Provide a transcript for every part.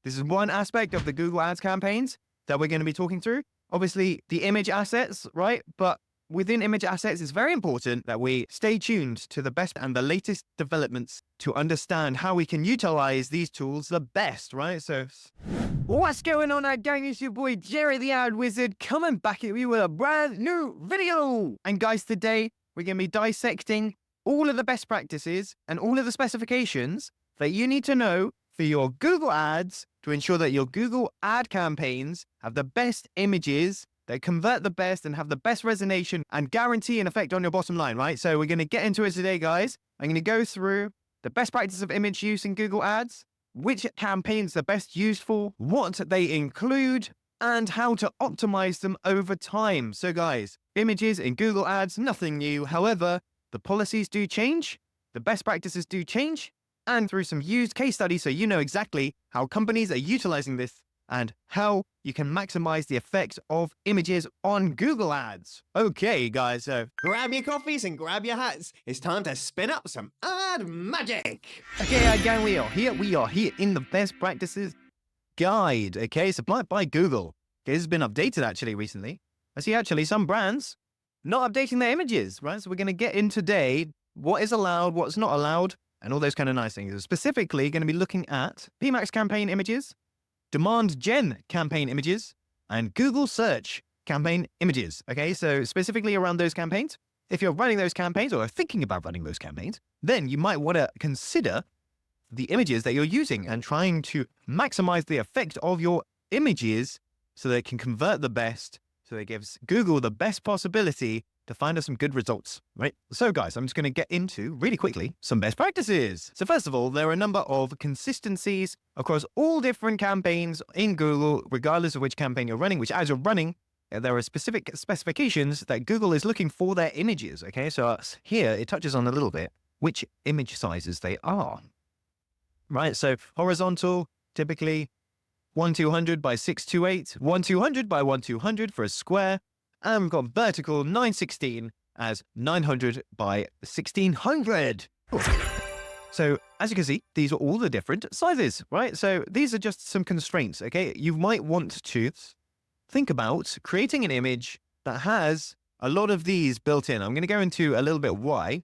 This is one aspect of the Google Ads campaigns that we're going to be talking through. Obviously, the image assets, right? But within image assets, it's very important that we stay tuned to the best and the latest developments to understand how we can utilize these tools the best, right? So, what's going on, gang? It's your boy Jerry the Ad Wizard coming back at you with a brand new video. And guys, today we're going to be dissecting all of the best practices and all of the specifications that you need to know for your Google Ads to ensure that your Google ad campaigns have the best images that convert the best and have the best resonation and guarantee an effect on your bottom line, right? So we're going to get into it today, guys. I'm going to go through the best practice of image use in Google Ads, which campaigns are best used for, what they include, and how to optimize them over time. So guys, images in Google Ads, nothing new. However, the policies do change, the best practices do change, and through some used case studies so you know exactly how companies are utilizing this and how you can maximize the effect of images on Google Ads. Okay, guys, so grab your coffees and grab your hats. It's time to spin up some ad magic. Okay, gang, we are here in the best practices guide, okay, supplied by Google. Okay, this has been updated actually recently. I see actually some brands not updating their images, right? So we're going to get in today what is allowed, what's not allowed, and all those kind of nice things. We're specifically going to be looking at PMax campaign images, demand gen campaign images, and Google search campaign images. Okay, so specifically around those campaigns, if you're running those campaigns or are thinking about running those campaigns, then you might want to consider the images that you're using and trying to maximize the effect of your images so that it can convert the best, so that it gives Google the best possibility to find us some good results, right? So guys, I'm just going to get into really quickly some best practices. So first of all, there are a number of consistencies across all different campaigns in Google, regardless of which campaign you're running, which as you're running, there are specific specifications that Google is looking for their images. Okay, so here it touches on a little bit which image sizes they are, right? So horizontal, typically 1200 by 628, 1200 by 1200 for a square. And we've got vertical 916 as 900 by 1600. So as you can see, these are all the different sizes, right? So these are just some constraints, okay? You might want to think about creating an image that has a lot of these built in. I'm going to go into a little bit why.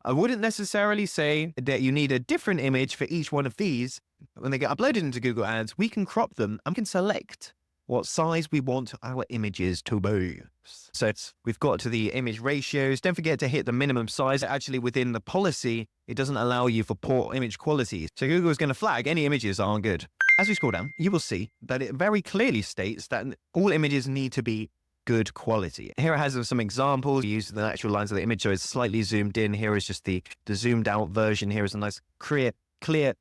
I wouldn't necessarily say that you need a different image for each one of these. When they get uploaded into Google Ads, we can crop them and we can select what size we want our images to be. So we've got to the image ratios. Don't forget to hit the minimum size. Actually, within the policy, it doesn't allow you for poor image quality. So Google is going to flag any images that aren't good. As we scroll down, you will see that it very clearly states that all images need to be good quality. Here it has some examples. We use the actual lines of the image, so it's slightly zoomed in. Here is just the zoomed out version. Here is a nice clear,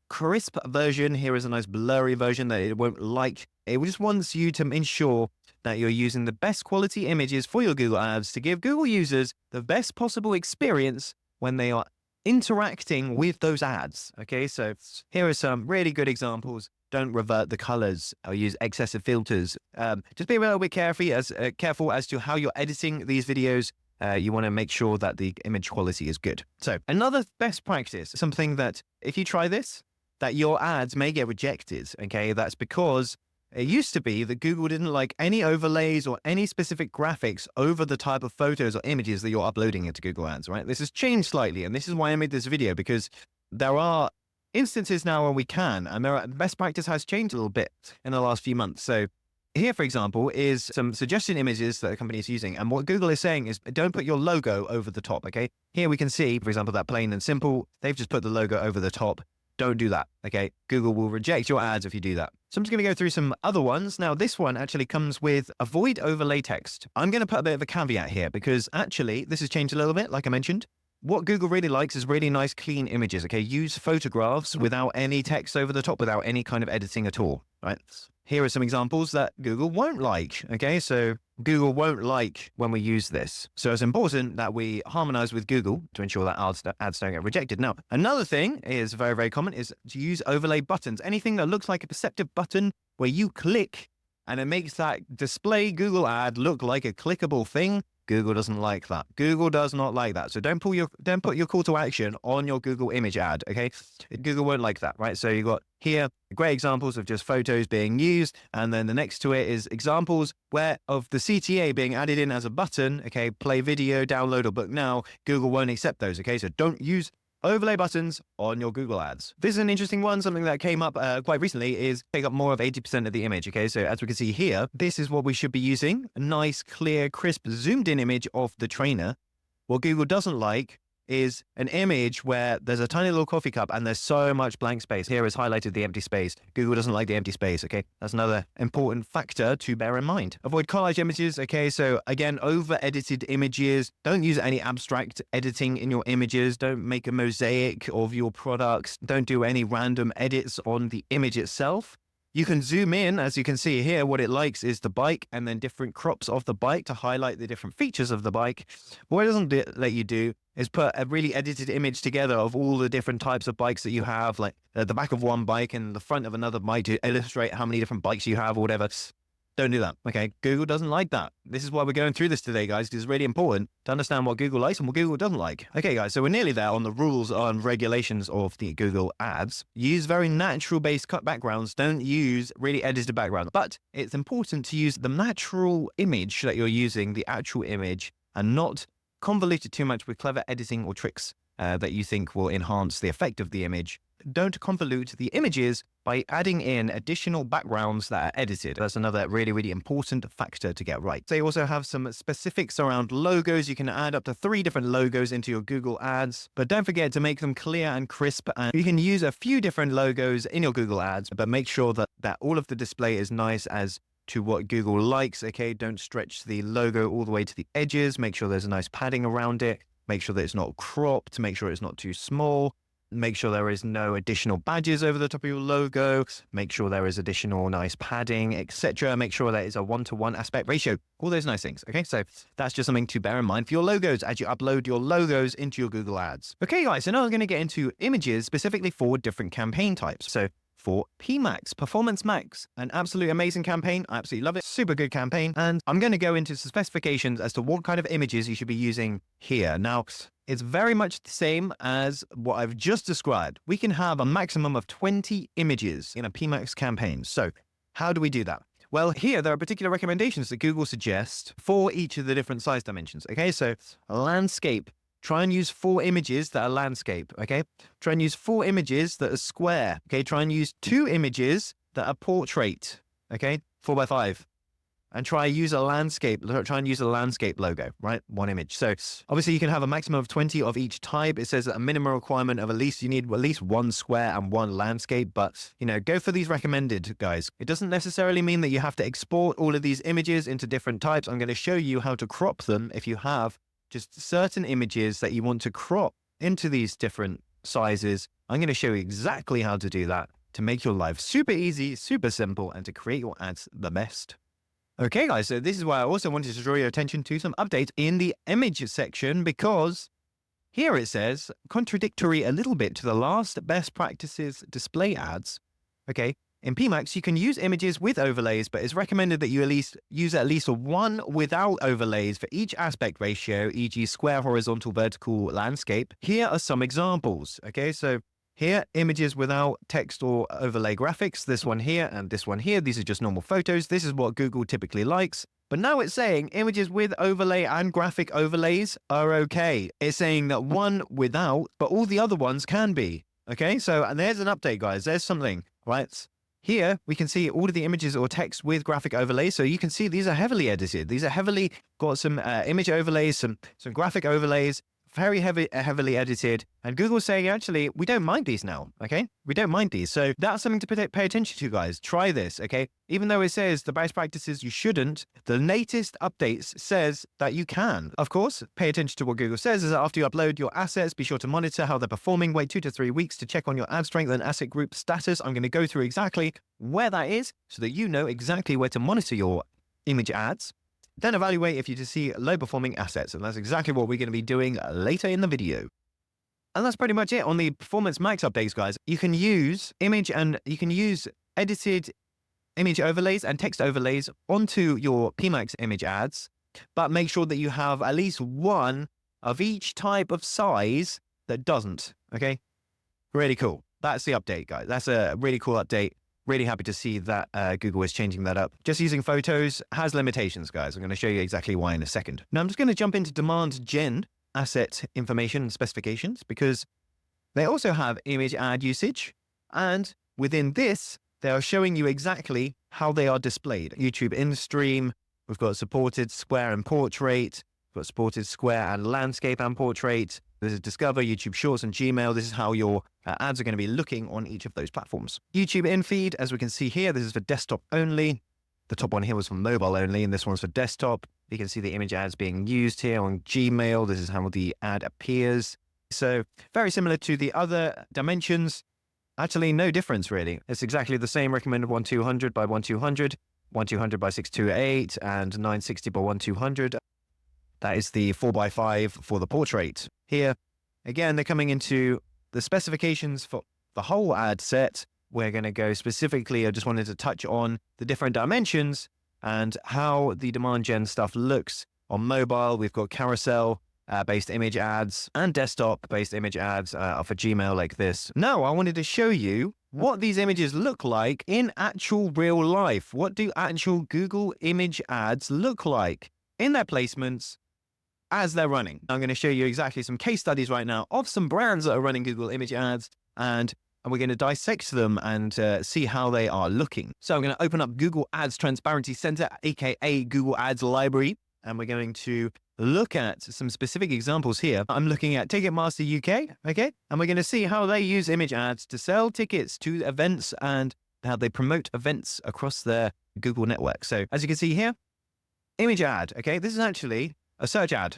crisp version. Here is a nice blurry version that it won't like. It just wants you to ensure that you're using the best quality images for your Google Ads to give Google users the best possible experience when they are interacting with those ads. Okay, so here are some really good examples. Don't revert the colors or use excessive filters. Just be a little bit careful as to how you're editing these videos. You want to make sure that the image quality is good. So another best practice, something that if you try this, that your ads may get rejected. Okay, that's because it used to be that Google didn't like any overlays or any specific graphics over the type of photos or images that you're uploading into Google Ads, right? This has changed slightly, and this is why I made this video, because there are instances now where we can, and best practice has changed a little bit in the last few months. So here, for example, is some suggestion images that the company is using. And what Google is saying is don't put your logo over the top, okay? Here we can see, for example, that plain and simple, they've just put the logo over the top. Don't do that, okay? Google will reject your ads if you do that. So I'm just going to go through some other ones. Now, this one actually comes with avoid overlay text. I'm going to put a bit of a caveat here because actually this has changed a little bit, like I mentioned. What Google really likes is really nice, clean images, okay? Use photographs without any text over the top, without any kind of editing at all, right? Here are some examples that Google won't like, okay? So Google won't like when we use this. So it's important that we harmonize with Google to ensure that ads don't get rejected. Now, another thing is very, very common is to use overlay buttons. Anything that looks like a perceptive button where you click and it makes that display Google ad look like a clickable thing. Google doesn't like that. Google does not like that. So don't put your call to action on your Google image ad, okay? Google won't like that, right? So you got here great examples of just photos being used, and then the next to it is examples where of the CTA being added in as a button, okay? Play video, download, or book now. Google won't accept those, okay? So don't use overlay buttons on your Google ads. This is an interesting one. Something that came up quite recently is take up more of 80% of the image. Okay, so as we can see here, this is what we should be using. A nice, clear, crisp, zoomed in image of the trainer. What Google doesn't like is an image where there's a tiny little coffee cup and there's so much blank space. Here is highlighted the empty space. Google doesn't like the empty space, okay? That's another important factor to bear in mind. Avoid collage images, okay? So again, over-edited images. Don't use any abstract editing in your images. Don't make a mosaic of your products. Don't do any random edits on the image itself. You can zoom in, as you can see here, what it likes is the bike and then different crops of the bike to highlight the different features of the bike. What it doesn't let you do is put a really edited image together of all the different types of bikes that you have, like the back of one bike and the front of another bike to illustrate how many different bikes you have or whatever. Don't do that, okay? Google doesn't like that. This is why we're going through this today, guys. It's really important to understand what Google likes and what Google doesn't like. Okay, guys, so we're nearly there on the rules and regulations of the Google ads. Use very natural-based cut backgrounds. Don't use really edited backgrounds. But it's important to use the natural image that you're using, the actual image, and not convolute it too much with clever editing or tricks that you think will enhance the effect of the image. Don't convolute the images by adding in additional backgrounds that are edited. That's another really, really important factor to get right. They also have some specifics around logos. You can add up to 3 different logos into your Google ads, but don't forget to make them clear and crisp. And you can use a few different logos in your Google ads, but make sure that all of the display is nice as to what Google likes, okay? Don't stretch the logo all the way to the edges. Make sure there's a nice padding around it. Make sure that it's not cropped. Make sure it's not too small. Make sure there is no additional badges over the top of your logo. Make sure there is additional nice padding, etc. Make sure that it's a 1-to-1 aspect ratio. All those nice things, okay? So that's just something to bear in mind for your logos as you upload your logos into your Google ads. Okay, guys, so now we're going to get into images specifically for different campaign types. So for PMax, Performance Max, an absolutely amazing campaign. I absolutely love it. Super good campaign. And I'm going to go into some specifications as to what kind of images you should be using here. Now, it's very much the same as what I've just described. We can have a maximum of 20 images in a PMax campaign. So how do we do that? Well, here there are particular recommendations that Google suggests for each of the different size dimensions. Okay, so landscape. Try and use 4 images that are landscape, okay? Try and use 4 images that are square, okay? Try and use 2 images that are portrait, okay? 4x5. And try and use a landscape logo, right? 1 image. So obviously you can have a maximum of 20 of each type. It says that a minimum requirement of you need at least 1 square and 1 landscape, but go for these recommended, guys. It doesn't necessarily mean that you have to export all of these images into different types. I'm going to show you how to crop them if you have just certain images that you want to crop into these different sizes. I'm going to show you exactly how to do that to make your life super easy, super simple, and to create your ads the best. Okay, guys, so this is why I also wanted to draw your attention to some updates in the image section, because here it says, contradictory a little bit to the last best practices display ads. Okay, in PMax, you can use images with overlays, but it's recommended that you use at least 1 without overlays for each aspect ratio, e.g. square, horizontal, vertical, landscape. Here are some examples. Okay, so here, images without text or overlay graphics, this one here and this one here. These are just normal photos. This is what Google typically likes. But now it's saying images with overlay and graphic overlays are okay. It's saying that 1 without, but all the other ones can be. Okay, so and there's an update, guys. There's something, right? Here, we can see all of the images or text with graphic overlays. So you can see these are heavily edited. These are heavily got some image overlays, some graphic overlays, very heavily edited. And Google's saying, actually, we don't mind these now, okay? We don't mind these. So that's something to pay attention to, guys. Try this, okay? Even though it says the best practices you shouldn't, the latest updates says that you can. Of course, pay attention to what Google says is that after you upload your assets, be sure to monitor how they're performing. Wait 2 to 3 weeks to check on your ad strength and asset group status. I'm going to go through exactly where that is so that you know exactly where to monitor your image ads. Then evaluate if you see low-performing assets, and that's exactly what we're going to be doing later in the video. And that's pretty much it on the Performance Max updates, guys. You can use edited image overlays and text overlays onto your PMax image ads but make sure that you have at least one of each type of size that doesn't, okay? Really cool. That's the update, guys. That's a really cool update. Really happy to see that Google is changing that up. Just using photos has limitations, guys. I'm going to show you exactly why in a second. Now, I'm just going to jump into demand gen asset information and specifications because they also have image ad usage. And within this, they are showing you exactly how they are displayed. YouTube in-stream, we've got supported square and portrait, we've got supported square and landscape and portrait. This is Discover, YouTube Shorts, and Gmail. This is how your ads are going to be looking on each of those platforms. YouTube in-feed, as we can see here, this is for desktop only. The top one here was for mobile only, and this one's for desktop. You can see the image ads being used here on Gmail. This is how the ad appears. So very similar to the other dimensions. Actually, no difference really. It's exactly the same. Recommended 1200 by 1200, 1200 by 628, and 960 by 1200. That is the 4x5 for the portrait. Here, again, they're coming into the specifications for the whole ad set. We're going to go specifically, I just wanted to touch on the different dimensions and how the demand gen stuff looks on mobile. We've got carousel based image ads and desktop based image ads for Gmail like this. Now, I wanted to show you what these images look like in actual real life. What do actual Google image ads look like in their placements as they're running? I'm going to show you exactly some case studies right now of some brands that are running Google image ads, and we're going to dissect them and see how they are looking. So I'm going to open up Google Ads Transparency Center, aka Google Ads Library, and we're going to look at some specific examples here. I'm looking at Ticketmaster UK, okay? And we're going to see how they use image ads to sell tickets to events and how they promote events across their Google network. So as you can see here, image ad, okay? This is actually a search ad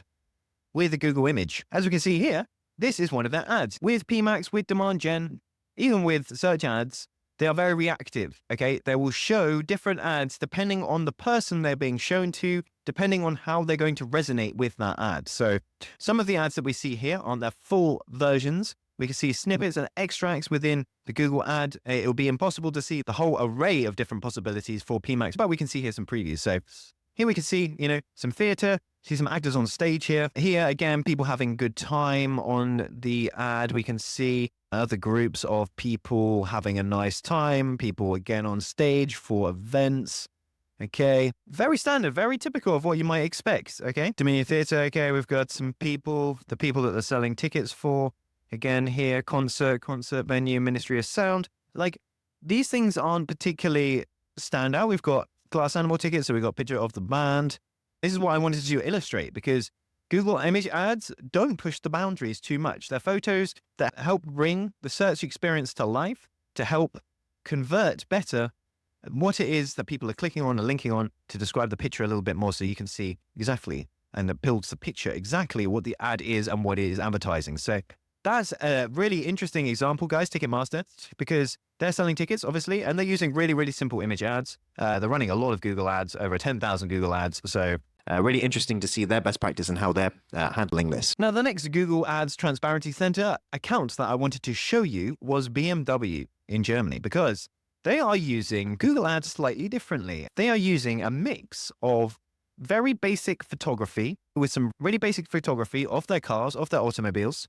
with a Google image. As we can see here, this is one of their ads. With PMax, with demand gen, even with search ads, they are very reactive, okay? They will show different ads depending on the person they're being shown to, depending on how they're going to resonate with that ad. So some of the ads that we see here aren't their full versions. We can see snippets and extracts within the Google ad. It will be impossible to see the whole array of different possibilities for PMax, but we can see here some previews. So here we can see, some theater, see some actors on stage here. Here, again, people having good time on the ad. We can see other groups of people having a nice time. People, again, on stage for events. Okay. Very standard, very typical of what you might expect. Okay. Dominion Theatre. Okay. We've got some people, the people that they're selling tickets for. Again, here, concert venue, Ministry of Sound. Like, these things aren't particularly stand out. We've got Glass Animal tickets, so we've got a picture of the band. This is what I wanted to illustrate because Google image ads don't push the boundaries too much. They're photos that help bring the search experience to life, to help convert better what it is that people are clicking on and linking on, to describe the picture a little bit more so you can see exactly, and it builds the picture exactly what the ad is and what it is advertising. So that's a really interesting example, guys, Ticketmaster, because they're selling tickets, obviously, and they're using really, really simple image ads. They're running a lot of Google ads, over 10,000 Google ads. So really interesting to see their best practice and how they're handling this. Now, the next Google Ads Transparency Center account that I wanted to show you was BMW in Germany, because they are using Google Ads slightly differently. They are using a mix of very basic photography with some really basic photography of their cars, of their automobiles,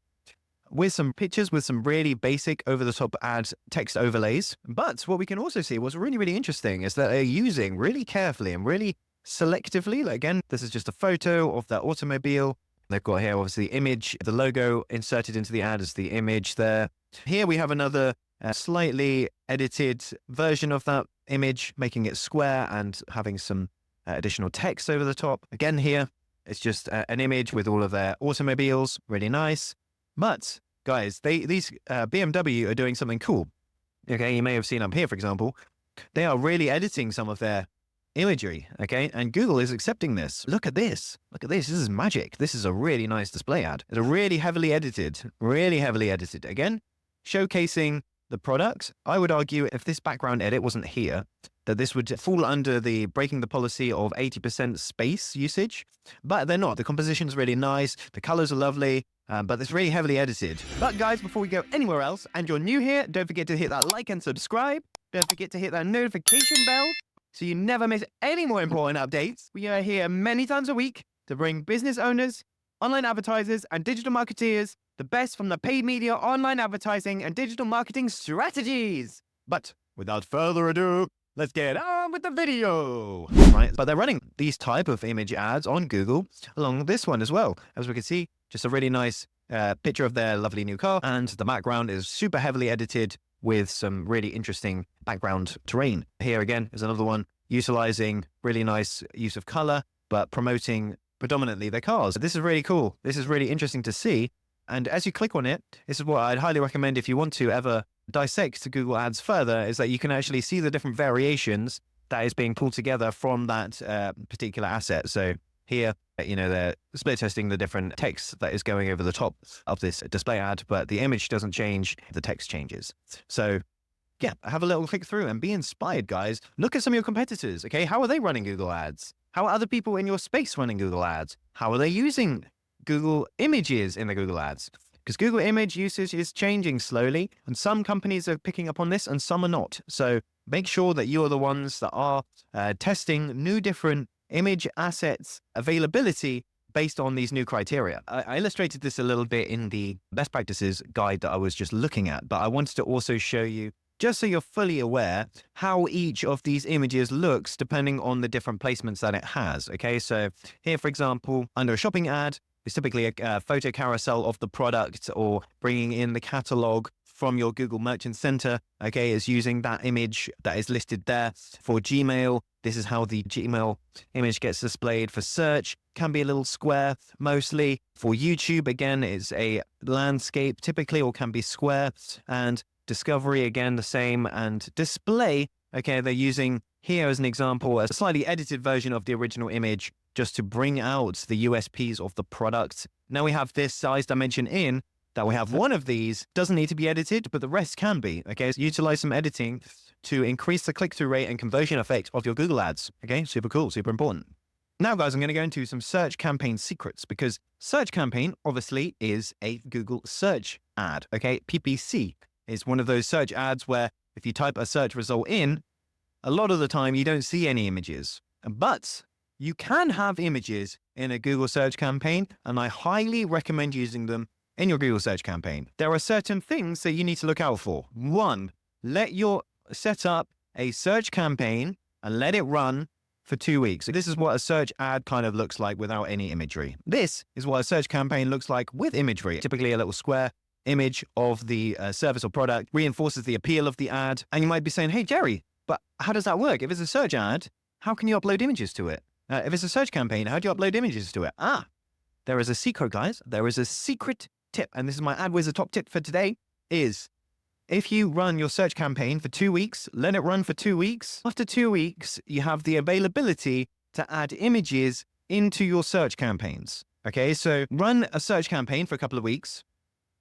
with some pictures, with some really basic over-the-top ad text overlays. But what we can also see, what's really, really interesting, is that they're using really carefully and really selectively. Like, again, this is just a photo of their automobile. They've got here, obviously, the image, the logo inserted into the ad as the image there. Here we have another slightly edited version of that image, making it square and having some additional text over the top. Again, here, it's just an image with all of their automobiles. Really nice. But guys, these BMW are doing something cool. Okay, you may have seen up here, for example, they are really editing some of their imagery. Okay, and Google is accepting this. Look at this. Look at this. This is magic. This is a really nice display ad. It's a really heavily edited. Again, showcasing the product. I would argue if this background edit wasn't here, that this would fall under the breaking the policy of 80% space usage, but they're not. The composition is really nice. The colors are lovely. But it's really heavily edited. But guys, before we go anywhere else, and you're new here, don't forget to hit that like and subscribe. Don't forget to hit that notification bell. so you never miss any more important updates. We are here many times a week to bring business owners, online advertisers, and digital marketeers the best from the paid media, online advertising, and digital marketing strategies. But without further ado, let's get on with the video. Right, but they're running these type of image ads on Google along this one as well. As we can see, just a really nice picture of their lovely new car, and the background is super heavily edited with some really interesting background terrain. Here again is another one utilizing really nice use of color, but promoting predominantly their cars. This is really cool. This is really interesting to see. And as you click on it, this is what I'd highly recommend if you want to ever dissect Google Ads further, is that you can actually see the different variations that is being pulled together from that particular asset. So here, they're split testing the different text that is going over the top of this display ad, but the image doesn't change, the text changes. So yeah, have a little click through and be inspired, guys. Look at some of your competitors, okay? How are they running Google Ads? How are other people in your space running Google Ads? How are they using Google Images in the Google Ads? Because Google Image usage is changing slowly, and some companies are picking up on this and some are not. So make sure that you are the ones that are testing new different image assets availability based on these new criteria. I illustrated this a little bit in the best practices guide that I was just looking at, but I wanted to also show you, just so you're fully aware, how each of these images looks depending on the different placements that it has. Okay, so here, for example, under a shopping ad, it's typically a photo carousel of the product, or bringing in the catalog from your Google Merchant Center, okay, is using that image that is listed there. For Gmail, this is how the Gmail image gets displayed. For search, can be a little square mostly. For YouTube, again, it's a landscape typically, or can be square. And discovery, again, the same. And display, okay, they're using here as an example, a slightly edited version of the original image just to bring out the USPs of the product. Now we have this size dimension in, that we have one of these, doesn't need to be edited, but the rest can be, okay? So utilize some editing to increase the click-through rate and conversion effect of your Google ads, okay? Super cool, super important. Now, guys, I'm going to go into some search campaign secrets, because search campaign obviously is a Google search ad, okay? PPC is one of those search ads where if you type a search result in, a lot of the time you don't see any images, but you can have images in a Google search campaign, and I highly recommend using them in your Google search campaign. There are certain things that you need to look out for. One, set up a search campaign and let it run for 2 weeks. This is what a search ad kind of looks like without any imagery. This is what a search campaign looks like with imagery. Typically a little square image of the service or product reinforces the appeal of the ad. And you might be saying, hey, Jerry, but how does that work? If it's a search ad, how can you upload images to it? If it's a search campaign, how do you upload images to it? There is a secret, guys. There is a secret tip, and this is my AdWizard top tip for today, is if you run your search campaign for 2 weeks, let it run for 2 weeks. After 2 weeks, you have the availability to add images into your search campaigns. Okay, so run a search campaign for a couple of weeks,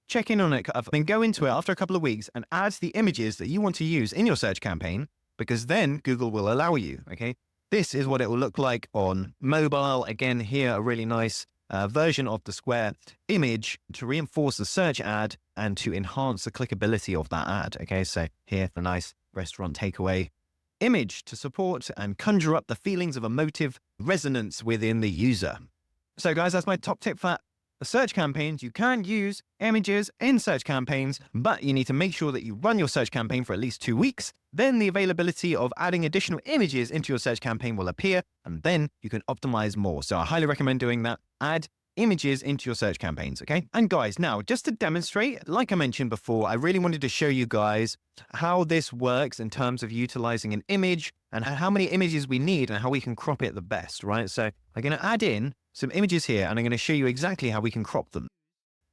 check in on it, then go into it after a couple of weeks and add the images that you want to use in your search campaign, because then Google will allow you, okay? This is what it will look like on mobile. Again, here, a really nice version of the square image to reinforce the search ad and to enhance the clickability of that ad. Okay, so here, the nice restaurant takeaway image to support and conjure up the feelings of emotive resonance within the user. So guys, that's my top tip for search campaigns. You can use images in search campaigns, but you need to make sure that you run your search campaign for at least 2 weeks. Then the availability of adding additional images into your search campaign will appear, and then you can optimize more. So I highly recommend doing that. Add images into your search campaigns, okay? And guys, now just to demonstrate, like I mentioned before, I really wanted to show you guys how this works in terms of utilizing an image and how many images we need and how we can crop it the best, right? So I'm going to add in some images here, and I'm going to show you exactly how we can crop them.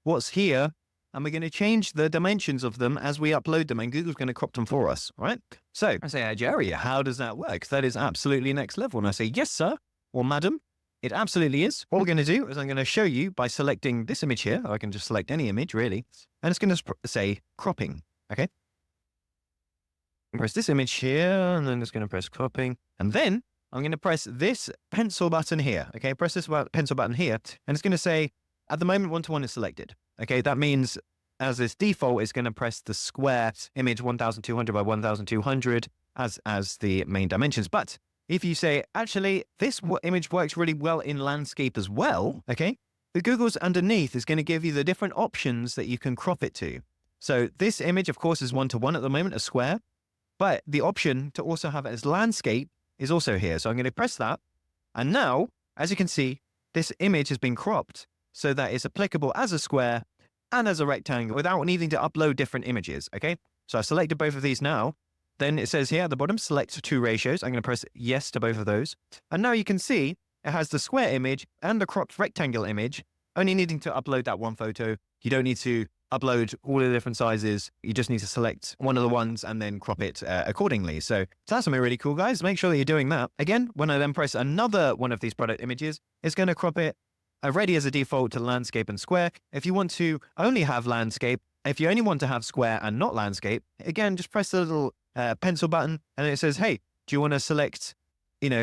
What's here, and we're going to change the dimensions of them as we upload them, and Google's going to crop them for us, right? So I say, hey, Jerry, how does that work? That is absolutely next level. And I say, yes, sir, or madam, it absolutely is. What we're going to do is I'm going to show you by selecting this image here. I can just select any image, really, and it's going to say cropping, okay? Press this image here, and then it's going to press cropping, and then I'm going to press this pencil button here, okay? Press this pencil button here, and it's going to say, at the moment, 1:1 is selected, okay? That means, as its default, it's going to press the square image 1200 by 1200 as the main dimensions. But if you say, actually, this image works really well in landscape as well, okay, the Google's underneath is going to give you the different options that you can crop it to. So this image, of course, is 1:1 at the moment, a square, but the option to also have it as landscape is also here. So I'm going to press that. And now, as you can see, this image has been cropped so that it's applicable as a square and as a rectangle without needing to upload different images, okay? So I've selected both of these now. Then it says here at the bottom, select two ratios. I'm going to press yes to both of those. And now you can see it has the square image and the cropped rectangle image, only needing to upload that one photo. You don't need to upload all the different sizes. You just need to select one of the ones and then crop it accordingly. So that's something really cool, guys. Make sure that you're doing that. Again, when I then press another one of these product images, it's going to crop it already as a default to landscape and square. If you want to only have landscape, if you only want to have square and not landscape, again, just press the little pencil button and it says, hey, do you want to select,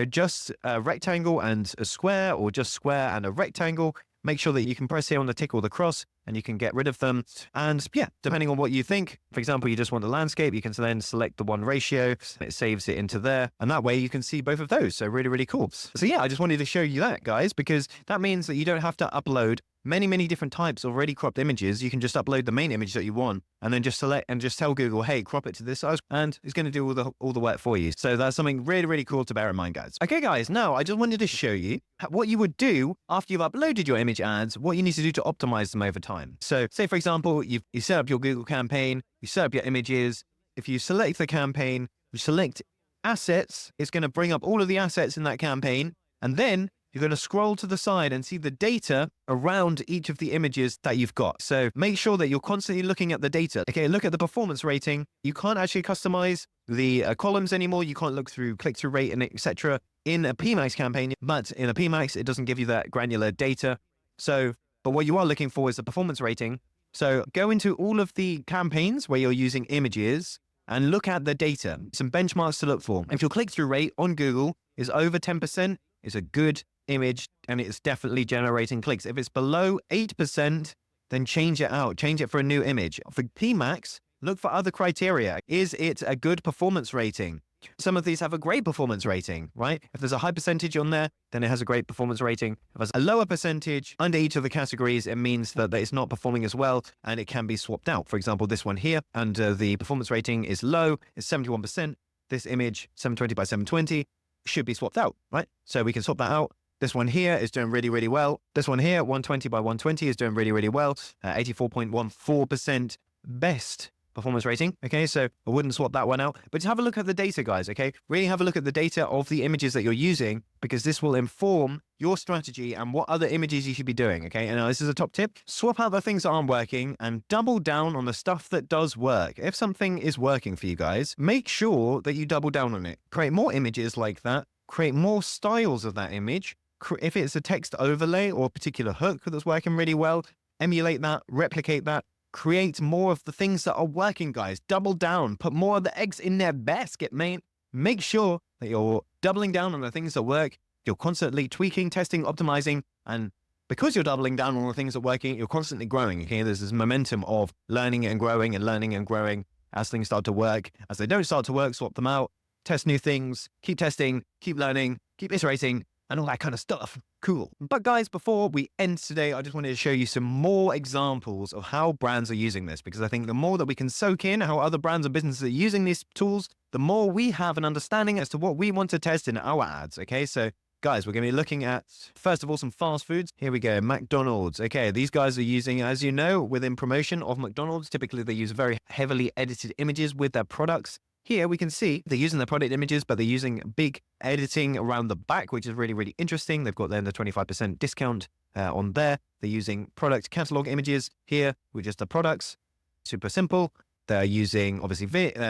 just a rectangle and a square, or just square and a rectangle? Make sure that you can press here on the tick or the cross and you can get rid of them. And yeah, depending on what you think, for example, you just want the landscape, you can then select the one ratio, it saves it into there. And that way you can see both of those. So really, really cool. So yeah, I just wanted to show you that, guys, because that means that you don't have to upload many different types of already cropped images. You can just upload the main image that you want and then just select and just tell Google, hey, crop it to this size, and it's going to do all the work for you. So that's something really, really cool to bear in mind, guys. Okay, guys, now I just wanted to show you what you would do after you've uploaded your image ads, what you need to do to optimize them over time. So say, for example, you set up your Google campaign, you set up your images. If you select the campaign, you select assets, it's going to bring up all of the assets in that campaign. And then you're going to scroll to the side and see the data around each of the images that you've got. So make sure that you're constantly looking at the data. Okay, look at the performance rating. You can't actually customize the columns anymore. You can't look through click-through rate and etc. in a PMax campaign, but in a PMax, it doesn't give you that granular data. So, but what you are looking for is the performance rating. So go into all of the campaigns where you're using images and look at the data. Some benchmarks to look for. If your click-through rate on Google is over 10%, it's a good image and it's definitely generating clicks. If it's below 8%, then change it out. Change it for a new image. For PMax, look for other criteria. Is it a good performance rating? Some of these have a great performance rating, right? If there's a high percentage on there, then it has a great performance rating. If there's a lower percentage under each of the categories, it means that it's not performing as well and it can be swapped out. For example, this one here, and the performance rating is low, it's 71%. This image, 720 by 720, should be swapped out, right? So we can swap that out. This one here is doing really, really well. This one here, 120 by 120, is doing really, really well. 84.14% best performance rating. Okay, so I wouldn't swap that one out, but just have a look at the data, guys. Okay, really have a look at the data of the images that you're using, because this will inform your strategy and what other images you should be doing. Okay, and now this is a top tip: swap out the things that aren't working and double down on the stuff that does work. If something is working for you guys, make sure that you double down on it. Create more images like that. Create more styles of that image. If it's a text overlay or a particular hook that's working really well, emulate that, replicate that. Create more of the things that are working, guys. Double down. Put more of the eggs in their basket, mate. Make sure that you're doubling down on the things that work. You're constantly tweaking, testing, optimizing. And because you're doubling down on the things that are working, you're constantly growing. Okay, there's this momentum of learning and growing and learning and growing as things start to work. As they don't start to work, swap them out. Test new things. Keep testing. Keep learning. Keep iterating. And all that kind of stuff. Cool. But guys, before we end today, I just wanted to show you some more examples of how brands are using this, because I think the more that we can soak in how other brands and businesses are using these tools, the more we have an understanding as to what we want to test in our ads. Okay, so guys, we're going to be looking at, first of all, some fast foods. Here we go, McDonald's. Okay, these guys are using, as you know, within promotion of McDonald's, typically they use very heavily edited images with their products. Here we can see they're using their product images, but they're using big editing around the back, which is really, really interesting. They've got then the 25% discount on there. They're using product catalog images here with just the products. Super simple. They're using, obviously,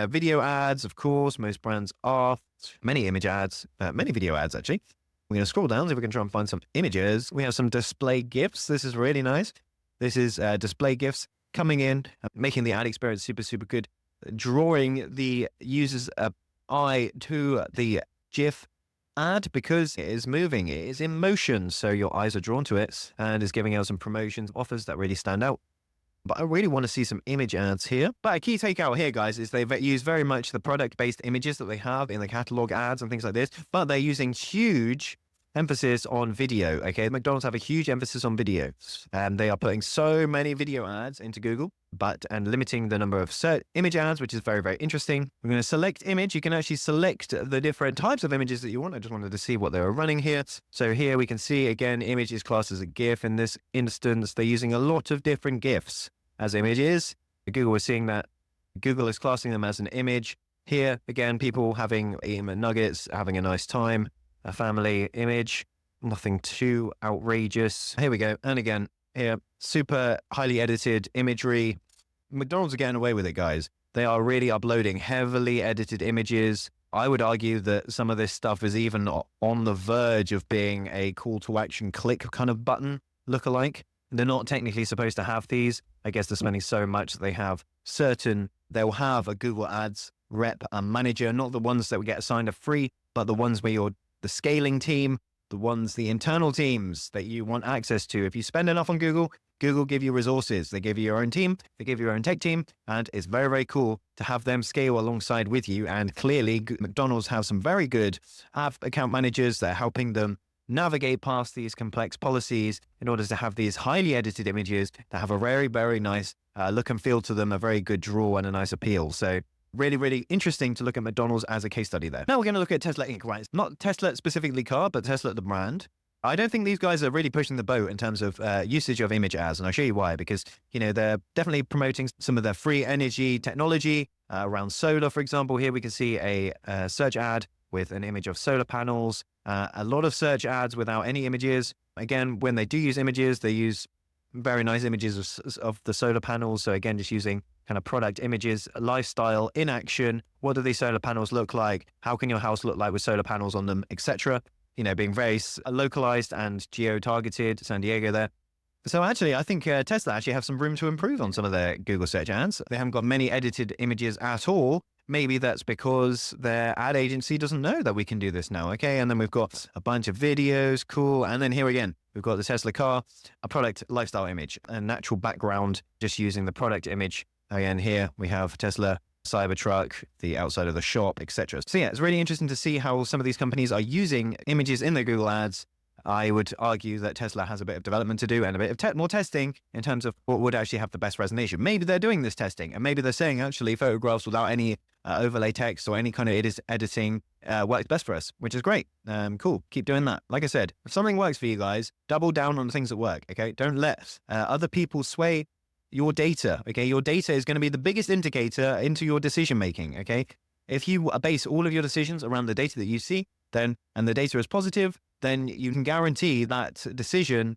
video ads, of course. Most brands are. Many image ads, many video ads, actually. We're going to scroll down, see if we can try and find some images. We have some display GIFs. This is really nice. This is display GIFs coming in, making the ad experience super, super good. Drawing the user's eye to the GIF ad because it is moving, it is in motion, so your eyes are drawn to it and is giving out some promotions, offers that really stand out. But I really want to see some image ads here. But a key takeout here, guys, is they've used very much the product-based images that they have in the catalog ads and things like this, but they're using huge emphasis on video. Okay, McDonald's have a huge emphasis on video, and they are putting so many video ads into Google, and limiting the number of search image ads, which is very, very interesting. We're going to select image. You can actually select the different types of images that you want. I just wanted to see what they were running here. So here we can see again, image is classed as a GIF. In this instance, they're using a lot of different GIFs as images. Google is seeing that Google is classing them as an image. Here again, people having nuggets, having a nice time. A family image, nothing too outrageous. Here we go. And again, here, super highly edited imagery. McDonald's are getting away with it, guys. They are really uploading heavily edited images. I would argue that some of this stuff is even on the verge of being a call to action click kind of button lookalike. They're not technically supposed to have these. I guess they're spending so much that they'll have a Google Ads rep and manager, not the ones that we get assigned are free, but the ones where you're the scaling team, the internal teams that you want access to. If you spend enough on Google, Google give you resources. They give you your own team, they give you your own tech team, and it's very, very cool to have them scale alongside with you. And clearly, McDonald's have some very good account managers that are helping them navigate past these complex policies in order to have these highly edited images that have a very, very nice look and feel to them, a very good draw and a nice appeal. So really, really interesting to look at McDonald's as a case study there. Now we're going to look at Tesla Inc., right? It's not Tesla specifically car, but Tesla the brand. I don't think these guys are really pushing the boat in terms of usage of image ads, and I'll show you why. Because, they're definitely promoting some of their free energy technology around solar, for example. Here we can see a search ad with an image of solar panels, a lot of search ads without any images. Again, when they do use images, they use very nice images of the solar panels. So again, just using kind of product images, lifestyle in action. What do these solar panels look like? How can your house look like with solar panels on them, etc.? Being very localized and geo-targeted, San Diego there. So actually, I think Tesla actually have some room to improve on some of their Google search ads. They haven't got many edited images at all. Maybe that's because their ad agency doesn't know that we can do this now, okay? And then we've got a bunch of videos, cool. And then here again, we've got the Tesla car, a product lifestyle image, a natural background, just using the product image. Again, here we have Tesla Cybertruck, the outside of the shop, etc. So yeah, it's really interesting to see how some of these companies are using images in their Google ads. I would argue that Tesla has a bit of development to do and a bit of more testing in terms of what would actually have the best resonation. Maybe they're doing this testing, and maybe they're saying actually photographs without any overlay text or any kind of editing works best for us, which is great. Cool. Keep doing that. Like I said, if something works for you guys, double down on the things that work. Okay. Don't let other people sway your data. Okay. Your data is going to be the biggest indicator into your decision making. Okay. If you base all of your decisions around the data that you see, and the data is positive, then you can guarantee that decision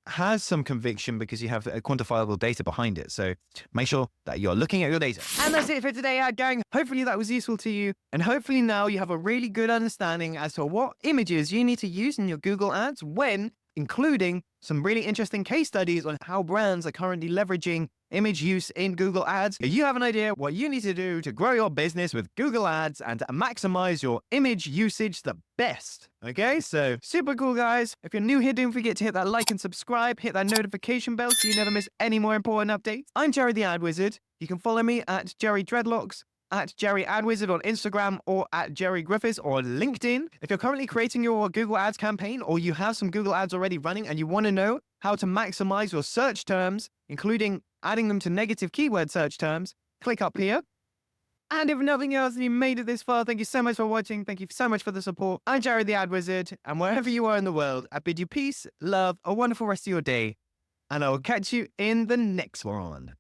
has some conviction because you have quantifiable data behind it. So make sure that you're looking at your data. And that's it for today, ad gang. Hopefully that was useful to you. And hopefully now you have a really good understanding as to what images you need to use in your Google ads, when including some really interesting case studies on how brands are currently leveraging image use in Google Ads. If you have an idea what you need to do to grow your business with Google Ads and to maximize your image usage the best. Okay, so super cool, guys. If you're new here, don't forget to hit that like and subscribe, hit that notification bell so you never miss any more important updates. I'm Jerry the Ad Wizard. You can follow me at Jerry Dreadlocks, at Jerry AdWizard on Instagram, or at Jerry Griffiths on LinkedIn. If you're currently creating your Google Ads campaign, or you have some Google Ads already running and you want to know how to maximize your search terms, including adding them to negative keyword search terms, click up here. And if nothing else, you made it this far, thank you so much for watching. Thank you so much for the support. I'm Jerry the Ad Wizard, and wherever you are in the world, I bid you peace, love, a wonderful rest of your day, and I will catch you in the next one.